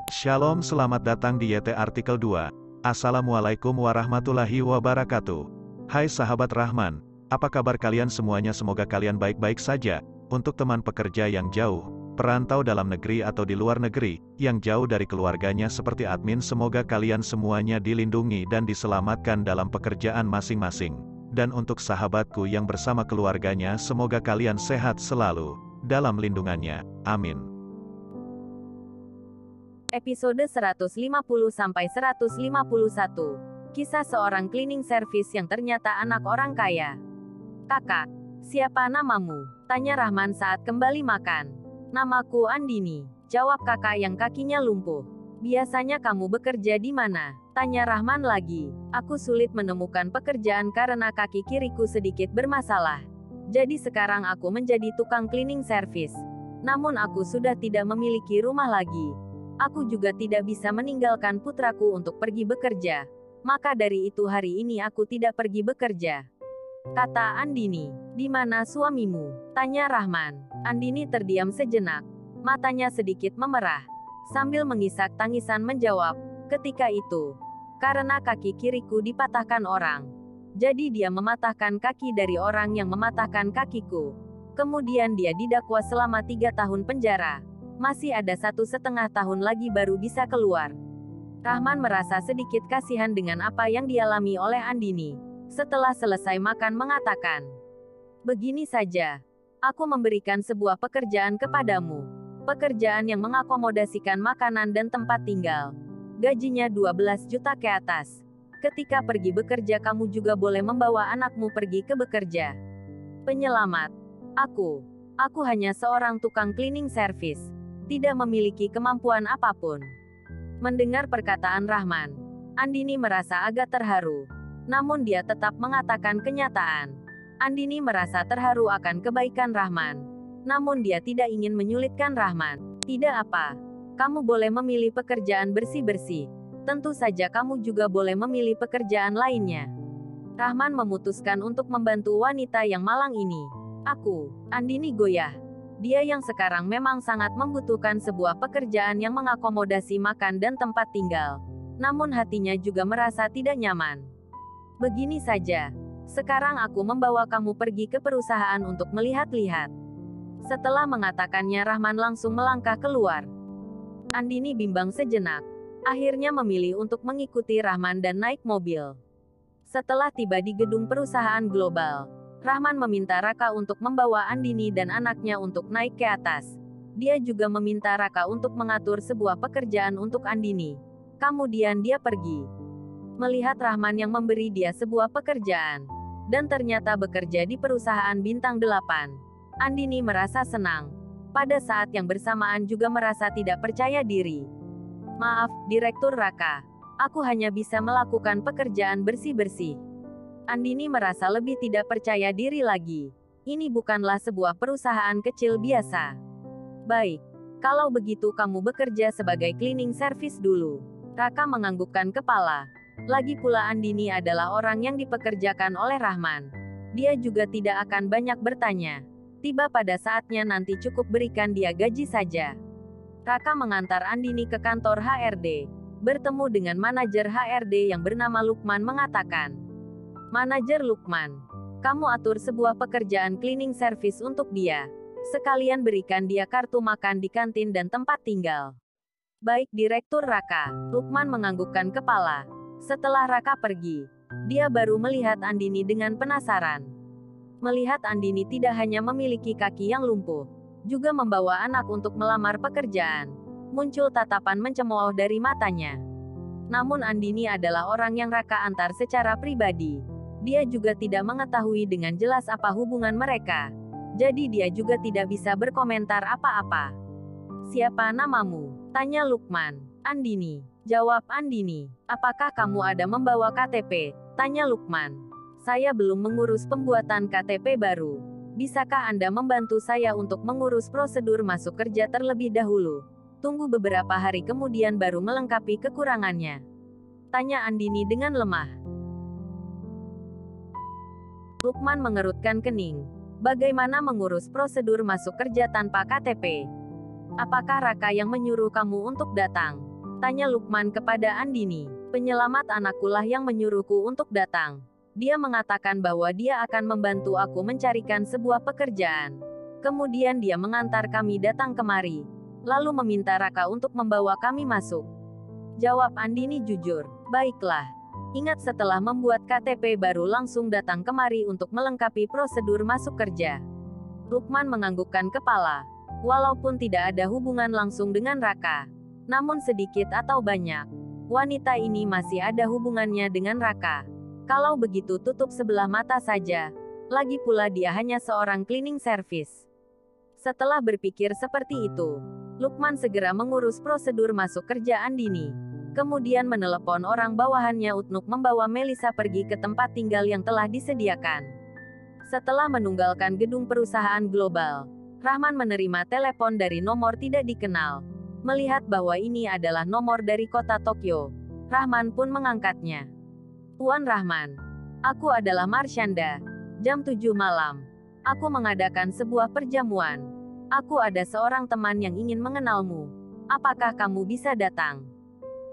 Shalom, selamat datang di YT Artikel 2. Assalamualaikum warahmatullahi wabarakatuh. Hai sahabat Rahman, apa kabar kalian semuanya? Semoga kalian baik-baik saja. Untuk teman pekerja yang jauh, perantau dalam negeri atau di luar negeri, yang jauh dari keluarganya seperti admin, semoga kalian semuanya dilindungi dan diselamatkan dalam pekerjaan masing-masing. Dan untuk sahabatku yang bersama keluarganya, semoga kalian sehat selalu dalam lindungannya. Amin. Episode 150-151. Kisah seorang cleaning service yang ternyata anak orang kaya. Kakak, siapa namamu? Tanya Rahman saat kembali makan. Namaku Andini, jawab kakak yang kakinya lumpuh. Biasanya kamu bekerja di mana? Tanya Rahman lagi. Aku sulit menemukan pekerjaan karena kaki kiriku sedikit bermasalah. Jadi sekarang aku menjadi tukang cleaning service. Namun aku sudah tidak memiliki rumah lagi. Aku juga tidak bisa meninggalkan putraku untuk pergi bekerja. Maka dari itu hari ini aku tidak pergi bekerja. Kata Andini. Di mana suamimu? Tanya Rahman. Andini terdiam sejenak. Matanya sedikit memerah. Sambil mengisak tangisan menjawab. Ketika itu. Karena kaki kiriku dipatahkan orang. Jadi dia mematahkan kaki dari orang yang mematahkan kakiku. Kemudian dia didakwa selama 3 tahun penjara. Masih ada 1,5 tahun lagi baru bisa keluar. Rahman merasa sedikit kasihan dengan apa yang dialami oleh Andini. Setelah selesai makan mengatakan, begini saja. Aku memberikan sebuah pekerjaan kepadamu. Pekerjaan yang mengakomodasikan makanan dan tempat tinggal. Gajinya 12 juta ke atas. Ketika pergi bekerja kamu juga boleh membawa anakmu pergi ke bekerja. Penyelamat. Aku hanya seorang tukang cleaning service. Tidak memiliki kemampuan apapun. Mendengar perkataan Rahman, Andini merasa agak terharu. Namun dia tetap mengatakan kenyataan. Andini merasa terharu akan kebaikan Rahman. Namun dia tidak ingin menyulitkan Rahman. Tidak apa. Kamu boleh memilih pekerjaan bersih-bersih. Tentu saja kamu juga boleh memilih pekerjaan lainnya. Rahman memutuskan untuk membantu wanita yang malang ini. Andini goyah. Dia yang sekarang memang sangat membutuhkan sebuah pekerjaan yang mengakomodasi makan dan tempat tinggal. Namun hatinya juga merasa tidak nyaman. Begini saja. Sekarang aku membawa kamu pergi ke perusahaan untuk melihat-lihat. Setelah mengatakannya Rahman langsung melangkah keluar. Andini bimbang sejenak. Akhirnya memilih untuk mengikuti Rahman dan naik mobil. Setelah tiba di gedung perusahaan global, Rahman meminta Raka untuk membawa Andini dan anaknya untuk naik ke atas. Dia juga meminta Raka untuk mengatur sebuah pekerjaan untuk Andini. Kemudian dia pergi. Melihat Rahman yang memberi dia sebuah pekerjaan. Dan ternyata bekerja di perusahaan bintang 8. Andini merasa senang. Pada saat yang bersamaan juga merasa tidak percaya diri. Maaf, Direktur Raka. Aku hanya bisa melakukan pekerjaan bersih-bersih. Andini merasa lebih tidak percaya diri lagi. Ini bukanlah sebuah perusahaan kecil biasa. Baik. Kalau begitu kamu bekerja sebagai cleaning service dulu. Raka menganggukkan kepala. Lagi pula Andini adalah orang yang dipekerjakan oleh Rahman. Dia juga tidak akan banyak bertanya. Tiba pada saatnya nanti cukup berikan dia gaji saja. Raka mengantar Andini ke kantor HRD. Bertemu dengan manajer HRD yang bernama Lukman mengatakan, Manajer Lukman, kamu atur sebuah pekerjaan cleaning service untuk dia. Sekalian berikan dia kartu makan di kantin dan tempat tinggal. Baik Direktur Raka. Lukman menganggukkan kepala. Setelah Raka pergi, dia baru melihat Andini dengan penasaran. Melihat Andini tidak hanya memiliki kaki yang lumpuh, juga membawa anak untuk melamar pekerjaan. Muncul tatapan mencemooh dari matanya. Namun Andini adalah orang yang Raka antar secara pribadi. Dia juga tidak mengetahui dengan jelas apa hubungan mereka. Jadi dia juga tidak bisa berkomentar apa-apa. Siapa namamu? Tanya Lukman. Andini. Jawab Andini. Apakah kamu ada membawa KTP? Tanya Lukman. Saya belum mengurus pembuatan KTP baru. Bisakah Anda membantu saya untuk mengurus prosedur masuk kerja terlebih dahulu? Tunggu beberapa hari kemudian baru melengkapi kekurangannya. Tanya Andini dengan lemah. Lukman mengerutkan kening. Bagaimana mengurus prosedur masuk kerja tanpa KTP? Apakah Raka yang menyuruh kamu untuk datang? Tanya Lukman kepada Andini. Penyelamat anakkulah yang menyuruhku untuk datang. Dia mengatakan bahwa dia akan membantu aku mencarikan sebuah pekerjaan. Kemudian dia mengantar kami datang kemari. Lalu meminta Raka untuk membawa kami masuk. Jawab Andini jujur. Baiklah. Ingat setelah membuat KTP baru langsung datang kemari untuk melengkapi prosedur masuk kerja. Lukman menganggukkan kepala. Walaupun tidak ada hubungan langsung dengan Raka, namun sedikit atau banyak, wanita ini masih ada hubungannya dengan Raka. Kalau begitu tutup sebelah mata saja. Lagi pula dia hanya seorang cleaning service. Setelah berpikir seperti itu, Lukman segera mengurus prosedur masuk kerja Andini. Kemudian menelepon orang bawahannya untuk membawa Melisa pergi ke tempat tinggal yang telah disediakan. Setelah menunggalkan gedung perusahaan global, Rahman menerima telepon dari nomor tidak dikenal. Melihat bahwa ini adalah nomor dari kota Tokyo, Rahman pun mengangkatnya. Tuan Rahman, aku adalah Marshanda. Jam 7 malam. Aku mengadakan sebuah perjamuan. Aku ada seorang teman yang ingin mengenalmu. Apakah kamu bisa datang?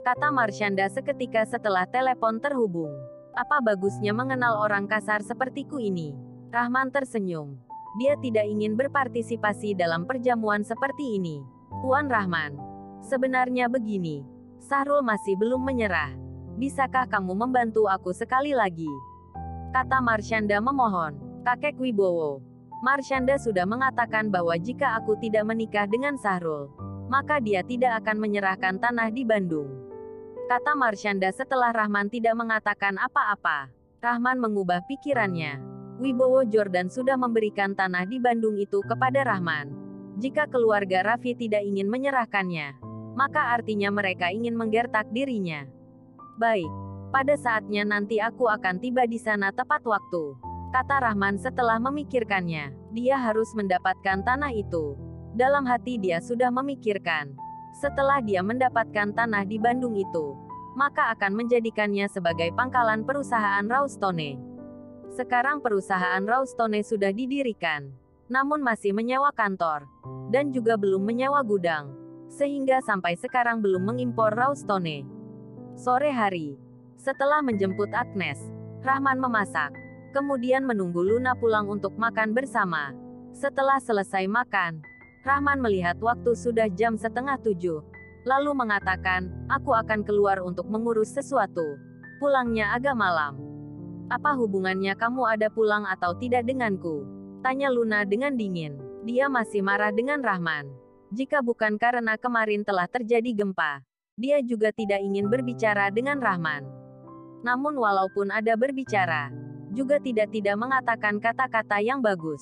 Kata Marshanda seketika setelah telepon terhubung. Apa bagusnya mengenal orang kasar sepertiku ini? Rahman tersenyum. Dia tidak ingin berpartisipasi dalam perjamuan seperti ini. Tuan Rahman, sebenarnya begini. Sahrul masih belum menyerah. Bisakah kamu membantu aku sekali lagi? Kata Marshanda memohon. Kakek Wibowo. Marshanda sudah mengatakan bahwa jika aku tidak menikah dengan Sahrul, maka dia tidak akan menyerahkan tanah di Bandung. Kata Marshanda setelah Rahman tidak mengatakan apa-apa. Rahman mengubah pikirannya. Wibowo Jordan sudah memberikan tanah di Bandung itu kepada Rahman. Jika keluarga Raffi tidak ingin menyerahkannya, maka artinya mereka ingin menggertak dirinya. Baik, pada saatnya nanti aku akan tiba di sana tepat waktu. Kata Rahman setelah memikirkannya. Dia harus mendapatkan tanah itu. Dalam hati dia sudah memikirkan. Setelah dia mendapatkan tanah di Bandung itu, maka akan menjadikannya sebagai pangkalan perusahaan Raustone. Sekarang perusahaan Raustone sudah didirikan, namun masih menyewa kantor, dan juga belum menyewa gudang, sehingga sampai sekarang belum mengimpor Raustone. Sore hari, setelah menjemput Agnes, Rahman memasak, kemudian menunggu Luna pulang untuk makan bersama. Setelah selesai makan, Rahman melihat waktu sudah jam 6:30, lalu mengatakan, aku akan keluar untuk mengurus sesuatu. Pulangnya agak malam. Apa hubungannya kamu ada pulang atau tidak denganku? Tanya Luna dengan dingin. Dia masih marah dengan Rahman. Jika bukan karena kemarin telah terjadi gempa, dia juga tidak ingin berbicara dengan Rahman. Namun walaupun ada berbicara, juga tidak mengatakan kata-kata yang bagus.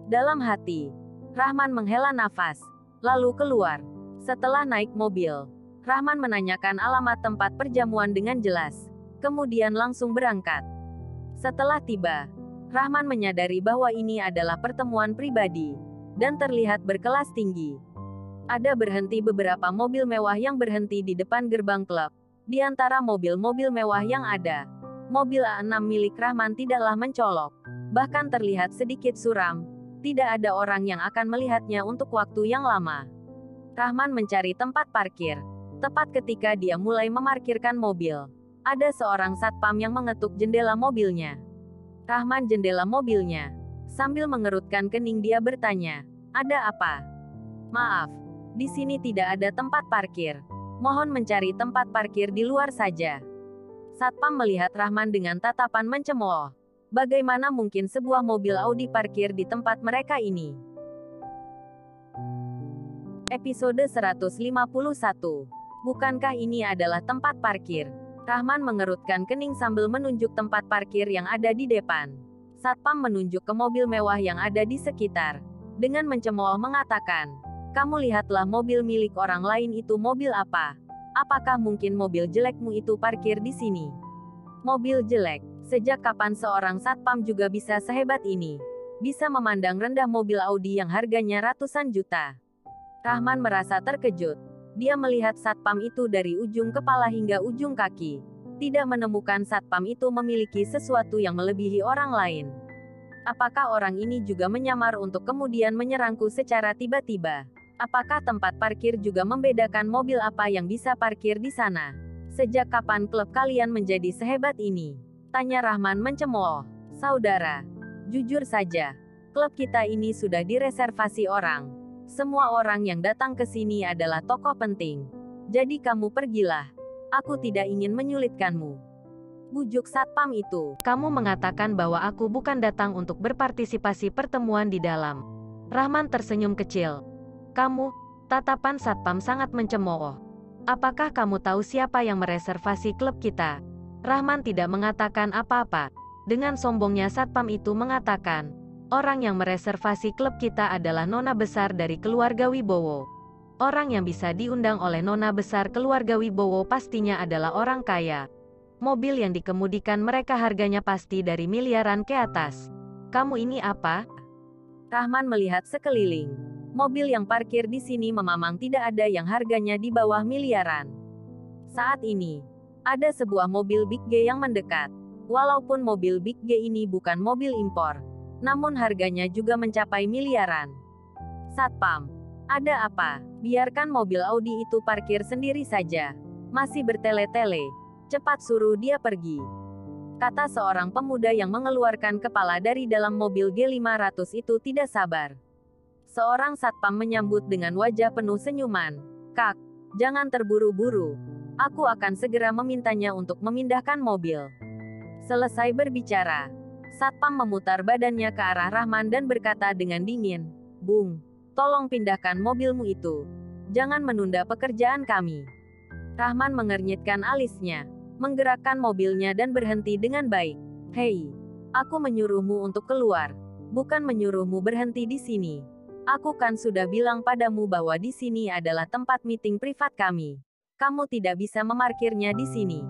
Dalam hati, Rahman menghela nafas, lalu keluar. Setelah naik mobil, Rahman menanyakan alamat tempat perjamuan dengan jelas, kemudian langsung berangkat. Setelah tiba, Rahman menyadari bahwa ini adalah pertemuan pribadi, dan terlihat berkelas tinggi. Ada berhenti beberapa mobil mewah yang berhenti di depan gerbang klub. Di antara mobil-mobil mewah yang ada, mobil A6 milik Rahman tidaklah mencolok, bahkan terlihat sedikit suram. Tidak ada orang yang akan melihatnya untuk waktu yang lama. Rahman mencari tempat parkir. Tepat ketika dia mulai memarkirkan mobil, ada seorang satpam yang mengetuk jendela mobilnya. Rahman jendela mobilnya. Sambil mengerutkan kening dia bertanya, ada apa? Maaf, di sini tidak ada tempat parkir. Mohon mencari tempat parkir di luar saja. Satpam melihat Rahman dengan tatapan mencemooh. Bagaimana mungkin sebuah mobil Audi parkir di tempat mereka ini? Episode 151. Bukankah ini adalah tempat parkir? Rahman mengerutkan kening sambil menunjuk tempat parkir yang ada di depan. Satpam menunjuk ke mobil mewah yang ada di sekitar. Dengan mencemooh mengatakan, kamu lihatlah mobil milik orang lain itu mobil apa? Apakah mungkin mobil jelekmu itu parkir di sini? Mobil jelek? Sejak kapan seorang satpam juga bisa sehebat ini? Bisa memandang rendah mobil Audi yang harganya ratusan juta. Rahman merasa terkejut. Dia melihat satpam itu dari ujung kepala hingga ujung kaki. Tidak menemukan satpam itu memiliki sesuatu yang melebihi orang lain. Apakah orang ini juga menyamar untuk kemudian menyerangku secara tiba-tiba? Apakah tempat parkir juga membedakan mobil apa yang bisa parkir di sana? Sejak kapan klub kalian menjadi sehebat ini? Tanya Rahman mencemooh. Saudara, jujur saja, klub kita ini sudah direservasi orang. Semua orang yang datang ke sini adalah tokoh penting. Jadi kamu pergilah. Aku tidak ingin menyulitkanmu. Bujuk satpam itu. Kamu mengatakan bahwa aku bukan datang untuk berpartisipasi pertemuan di dalam. Rahman tersenyum kecil. Kamu, tatapan satpam sangat mencemooh. Apakah kamu tahu siapa yang mereservasi klub kita? Rahman tidak mengatakan apa-apa. Dengan sombongnya satpam itu mengatakan, orang yang mereservasi klub kita adalah nona besar dari keluarga Wibowo. Orang yang bisa diundang oleh nona besar keluarga Wibowo pastinya adalah orang kaya. Mobil yang dikemudikan mereka harganya pasti dari miliaran ke atas. Kamu ini apa? Rahman melihat sekeliling. Mobil yang parkir di sini memang tidak ada yang harganya di bawah miliaran. Saat ini, ada sebuah mobil Big G yang mendekat. Walaupun mobil Big G ini bukan mobil impor, namun harganya juga mencapai miliaran. Satpam, ada apa? Biarkan mobil Audi itu parkir sendiri saja. Masih bertele-tele. Cepat suruh dia pergi. Kata seorang pemuda yang mengeluarkan kepala dari dalam mobil G500 itu tidak sabar. Seorang satpam menyambut dengan wajah penuh senyuman. Kak, jangan terburu-buru. Aku akan segera memintanya untuk memindahkan mobil. Selesai berbicara, satpam memutar badannya ke arah Rahman dan berkata dengan dingin, Bung, tolong pindahkan mobilmu itu. Jangan menunda pekerjaan kami. Rahman mengernyitkan alisnya, menggerakkan mobilnya dan berhenti dengan baik. Hei, aku menyuruhmu untuk keluar, bukan menyuruhmu berhenti di sini. Aku kan sudah bilang padamu bahwa di sini adalah tempat meeting privat kami. Kamu tidak bisa memarkirnya di sini.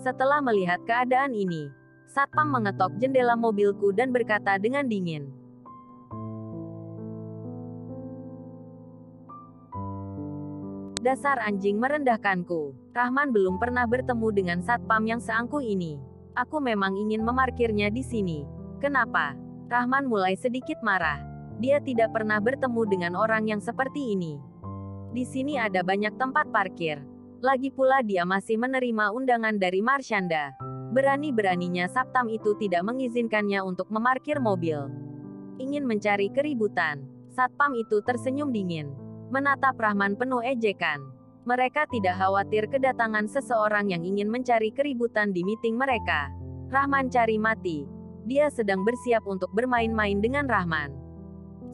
Setelah melihat keadaan ini, satpam mengetok jendela mobilku dan berkata dengan dingin. Dasar anjing merendahkanku. Rahman belum pernah bertemu dengan satpam yang seangkuh ini. Aku memang ingin memarkirnya di sini. Kenapa? Rahman mulai sedikit marah. Dia tidak pernah bertemu dengan orang yang seperti ini. Di sini ada banyak tempat parkir. Lagi pula dia masih menerima undangan dari Marshanda. Berani-beraninya satpam itu tidak mengizinkannya untuk memarkir mobil. Ingin mencari keributan. Satpam itu tersenyum dingin. Menatap Rahman penuh ejekan. Mereka tidak khawatir kedatangan seseorang yang ingin mencari keributan di meeting mereka. Rahman cari mati. Dia sedang bersiap untuk bermain-main dengan Rahman.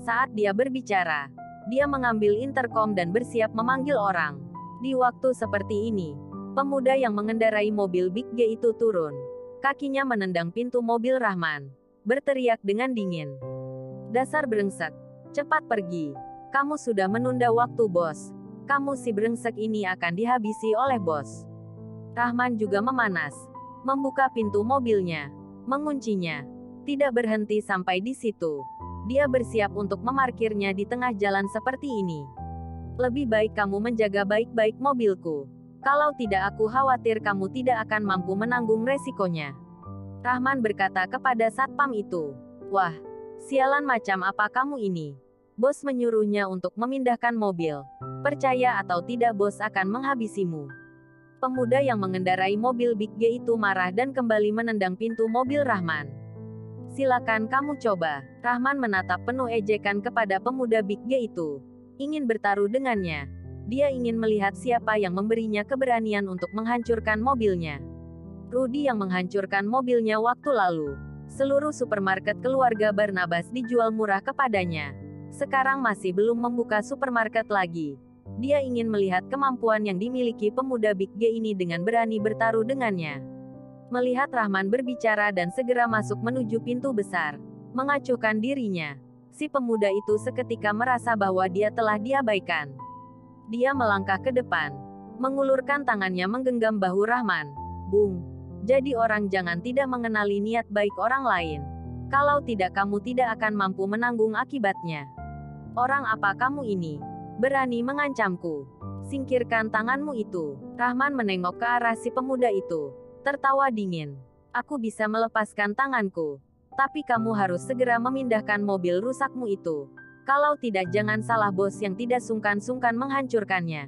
Saat dia berbicara, dia mengambil intercom dan bersiap memanggil orang. Di waktu seperti ini, pemuda yang mengendarai mobil Big G itu turun. Kakinya menendang pintu mobil Rahman. Berteriak dengan dingin. Dasar brengsek. Cepat pergi. Kamu sudah menunda waktu, bos. Kamu si brengsek ini akan dihabisi oleh bos. Rahman juga memanas. Membuka pintu mobilnya. Menguncinya. Tidak berhenti sampai di situ. Dia bersiap untuk memarkirnya di tengah jalan seperti ini. Lebih baik kamu menjaga baik-baik mobilku. Kalau tidak aku khawatir kamu tidak akan mampu menanggung resikonya. Rahman berkata kepada satpam itu. Wah, sialan macam apa kamu ini? Bos menyuruhnya untuk memindahkan mobil. Percaya atau tidak bos akan menghabisimu. Pemuda yang mengendarai mobil Big G itu marah dan kembali menendang pintu mobil Rahman. Silakan kamu coba. Rahman menatap penuh ejekan kepada pemuda Big G itu. Ingin bertaruh dengannya. Dia ingin melihat siapa yang memberinya keberanian untuk menghancurkan mobilnya. Rudy yang menghancurkan mobilnya waktu lalu. Seluruh supermarket keluarga Barnabas dijual murah kepadanya. Sekarang masih belum membuka supermarket lagi. Dia ingin melihat kemampuan yang dimiliki pemuda Big G ini dengan berani bertaruh dengannya. Melihat Rahman berbicara dan segera masuk menuju pintu besar, mengacuhkan dirinya. Si pemuda itu seketika merasa bahwa dia telah diabaikan. Dia melangkah ke depan, mengulurkan tangannya menggenggam bahu Rahman. Bung, jadi orang jangan tidak mengenali niat baik orang lain. Kalau tidak kamu tidak akan mampu menanggung akibatnya. Orang apa kamu ini? Berani mengancamku. Singkirkan tanganmu itu. Rahman menengok ke arah si pemuda itu. Tertawa dingin. Aku bisa melepaskan tanganku. Tapi kamu harus segera memindahkan mobil rusakmu itu. Kalau tidak jangan salah bos yang tidak sungkan-sungkan menghancurkannya.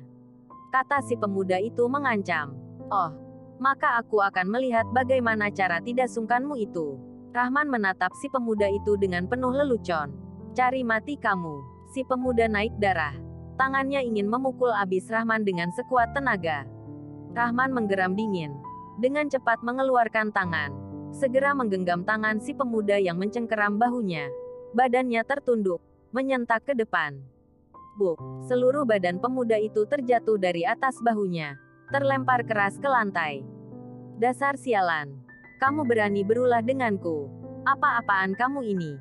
Kata si pemuda itu mengancam. Oh, maka aku akan melihat bagaimana cara tidak sungkanmu itu. Rahman menatap si pemuda itu dengan penuh lelucon. Cari mati kamu. Si pemuda naik darah. Tangannya ingin memukul abis Rahman dengan sekuat tenaga. Rahman menggeram dingin. Dengan cepat mengeluarkan tangan. Segera menggenggam tangan si pemuda yang mencengkeram bahunya. Badannya tertunduk, menyentak ke depan. Buk, seluruh badan pemuda itu terjatuh dari atas bahunya. Terlempar keras ke lantai. Dasar sialan. Kamu berani berulah denganku. Apa-apaan kamu ini?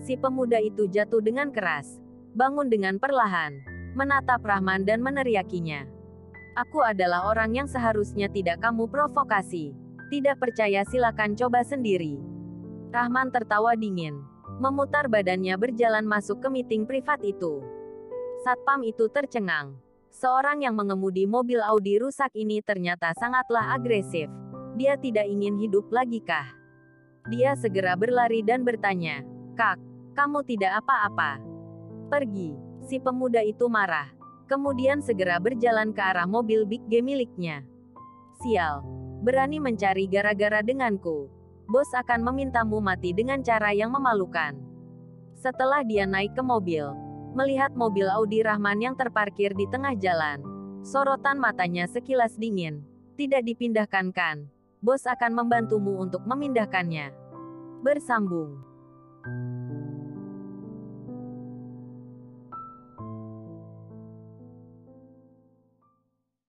Si pemuda itu jatuh dengan keras. Bangun dengan perlahan. Menatap Rahman dan meneriakinya. Aku adalah orang yang seharusnya tidak kamu provokasi. Tidak percaya silakan coba sendiri. Rahman tertawa dingin. Memutar badannya berjalan masuk ke meeting privat itu. Satpam itu tercengang. Seorang yang mengemudi mobil Audi rusak ini ternyata sangatlah agresif. Dia tidak ingin hidup lagi kah? Dia segera berlari dan bertanya, "Kak, kamu tidak apa-apa? Pergi." Si pemuda itu marah. Kemudian segera berjalan ke arah mobil Big G miliknya. Sial. Berani mencari gara-gara denganku. Bos akan memintamu mati dengan cara yang memalukan. Setelah dia naik ke mobil, melihat mobil Audi Rahman yang terparkir di tengah jalan. Sorotan matanya sekilas dingin. Tidak dipindahkan kan? Bos akan membantumu untuk memindahkannya. Bersambung.